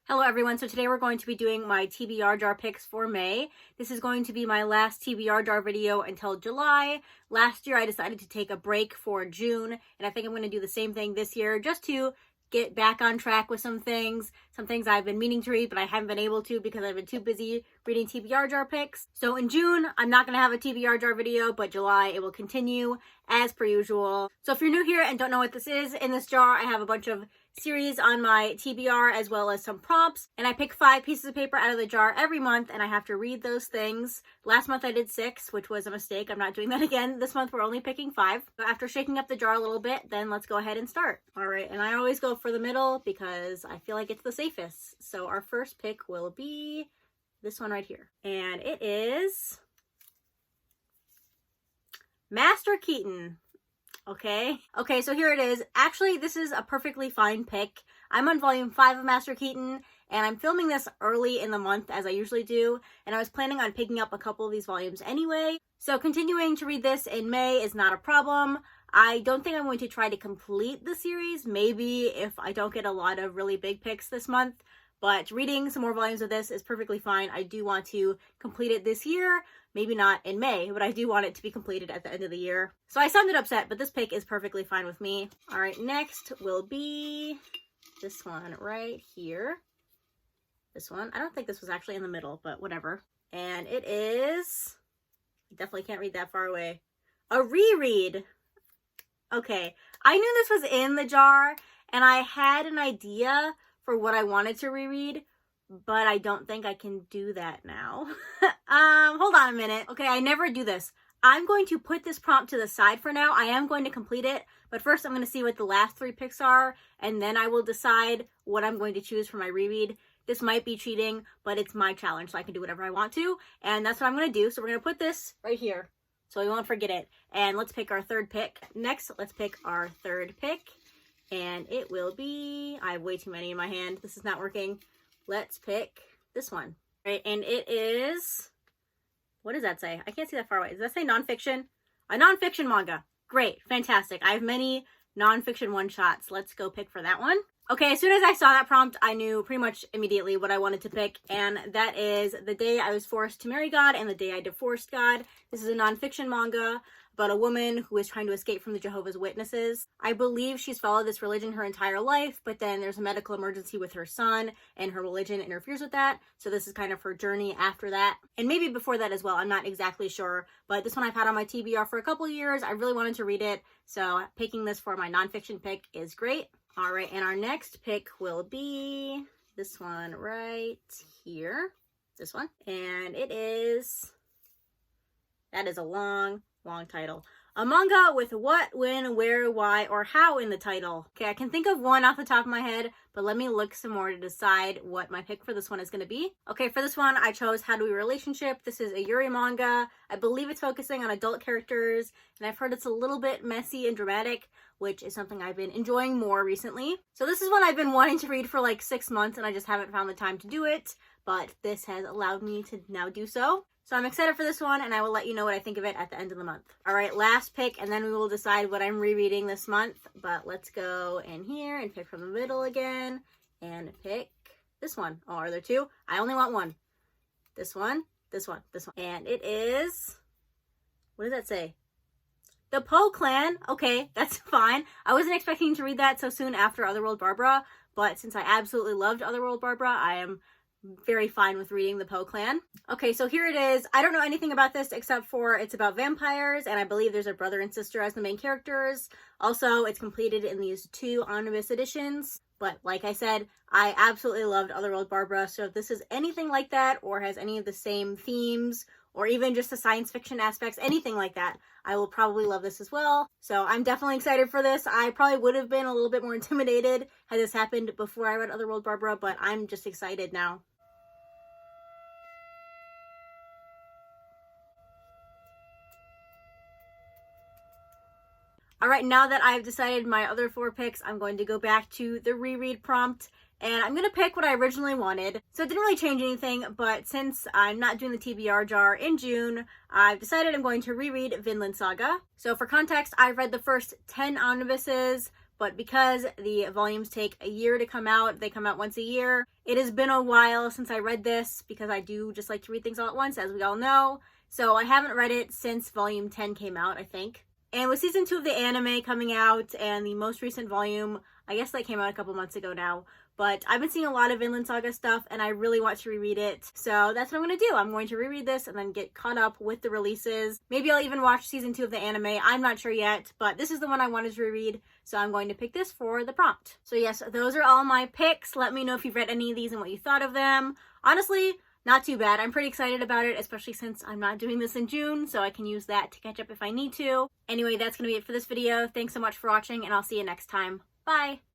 Hello everyone, so today we're going to be doing my TBR Jar Picks for May. This is going to be my last TBR Jar video until July. Last year I decided to take a break for June, and I think I'm going to do the same thing this year just to get back on track with some things I've been meaning to read but I haven't been able to because I've been too busy reading TBR Jar Picks. So in June, I'm not going to have a TBR Jar video, but July it will continue as per usual. So if you're new here and don't know what this is, in this jar I have a bunch of series on my TBR as well as some prompts, and I pick 5 pieces of paper out of the jar every month and I have to read those things. Last month I did 6, which was a mistake. I'm not doing that again. This month we're only picking 5. After shaking up the jar a little bit, then let's go ahead and start. Alright, and I always go for the middle because I feel like it's the safest. So our first pick will be this one right here, and it is Master Keaton. Okay, so here it is. Actually, this is a perfectly fine pick. I'm on volume 5 of Master Keaton, and I'm filming this early in the month as I usually do, and I was planning on picking up a couple of these volumes anyway. So continuing to read this in May is not a problem. I don't think I'm going to try to complete the series, maybe if I don't get a lot of really big picks this month, but reading some more volumes of this is perfectly fine. I do want to complete it this year. Maybe not in May, but I do want it to be completed at the end of the year. So I sounded upset, but this pick is perfectly fine with me. All right, next will be this one right here. This one. I don't think this was actually in the middle, but whatever. And it is, I definitely can't read that far away, a reread. Okay, I knew this was in the jar, and I had an idea for what I wanted to reread, but I don't think I can do that now. Hold on a minute. Okay, I never do this. I'm going to put this prompt to the side for now. I am going to complete it, but first I'm going to see what the last 3 picks are, and then I will decide what I'm going to choose for my reread. This might be cheating, but it's my challenge, so I can do whatever I want to, and that's what I'm going to do. So we're going to put this right here, so we won't forget it. And let's pick our 3rd pick. Next, let's pick our 3rd pick, and it will be, I have way too many in my hand. This is not working. Let's pick this one. Right, and it is, what does that say? I can't see that far away. Does that say nonfiction? A nonfiction manga. Great, fantastic. I have many nonfiction one-shots. Let's go pick for that one. Okay, as soon as I saw that prompt, I knew pretty much immediately what I wanted to pick, and that is The Day I Was Forced to Marry God and The Day I Divorced God. This is a nonfiction manga about a woman who is trying to escape from the Jehovah's Witnesses. I believe she's followed this religion her entire life, but then there's a medical emergency with her son, and her religion interferes with that, so this is kind of her journey after that. And maybe before that as well, I'm not exactly sure, but this one I've had on my TBR for a couple years. I really wanted to read it, so picking this for my nonfiction pick is great. All right, and our next pick will be this one right here. This one. And it is, that is a long title. A manga with what, when, where, why, or how in the title. Okay, I can think of one off the top of my head, but let me look some more to decide what my pick for this one is going to be. Okay, for this one, I chose How Do We Relationship. This is a Yuri manga. I believe it's focusing on adult characters, and I've heard it's a little bit messy and dramatic, which is something I've been enjoying more recently. So this is one I've been wanting to read for like 6 months, and I just haven't found the time to do it, but this has allowed me to now do so. So I'm excited for this one, and I will let you know what I think of it at the end of the month. All right, last pick, and then we will decide what I'm rereading this month. But let's go in here and pick from the middle again, and pick this one. Oh, are there 2? I only want 1. This one, this one, this one. And it is, what does that say? The Poe Clan. Okay, that's fine. I wasn't expecting to read that so soon after Otherworld Barbara, but since I absolutely loved Otherworld Barbara, I am very fine with reading the Poe Clan. Okay, so here it is. I don't know anything about this except for it's about vampires, and I believe there's a brother and sister as the main characters. Also, it's completed in these 2 omnibus editions, but like I said, I absolutely loved Otherworld Barbara, so if this is anything like that, or has any of the same themes, or even just the science fiction aspects, anything like that, I will probably love this as well. So I'm definitely excited for this. I probably would have been a little bit more intimidated had this happened before I read Otherworld Barbara, but I'm just excited now. All right, now that I've decided my other 4 picks, I'm going to go back to the reread prompt, and I'm going to pick what I originally wanted. So it didn't really change anything, but since I'm not doing the TBR jar in June, I've decided I'm going to reread Vinland Saga. So for context, I've read the first 10 omnibuses, but because the volumes take a year to come out, they come out once a year. It has been a while since I read this because I do just like to read things all at once, as we all know. So I haven't read it since volume 10 came out, I think. And with season 2 of the anime coming out and the most recent volume, I guess that came out a couple months ago now, but I've been seeing a lot of Vinland Saga stuff and I really want to reread it. So that's what I'm going to do. I'm going to reread this and then get caught up with the releases. Maybe I'll even watch season 2 of the anime. I'm not sure yet, but this is the one I wanted to reread. So I'm going to pick this for the prompt. So yes, those are all my picks. Let me know if you've read any of these and what you thought of them. Honestly, not too bad. I'm pretty excited about it, especially since I'm not doing this in June, so I can use that to catch up if I need to. Anyway, that's going to be it for this video. Thanks so much for watching, and I'll see you next time. Bye!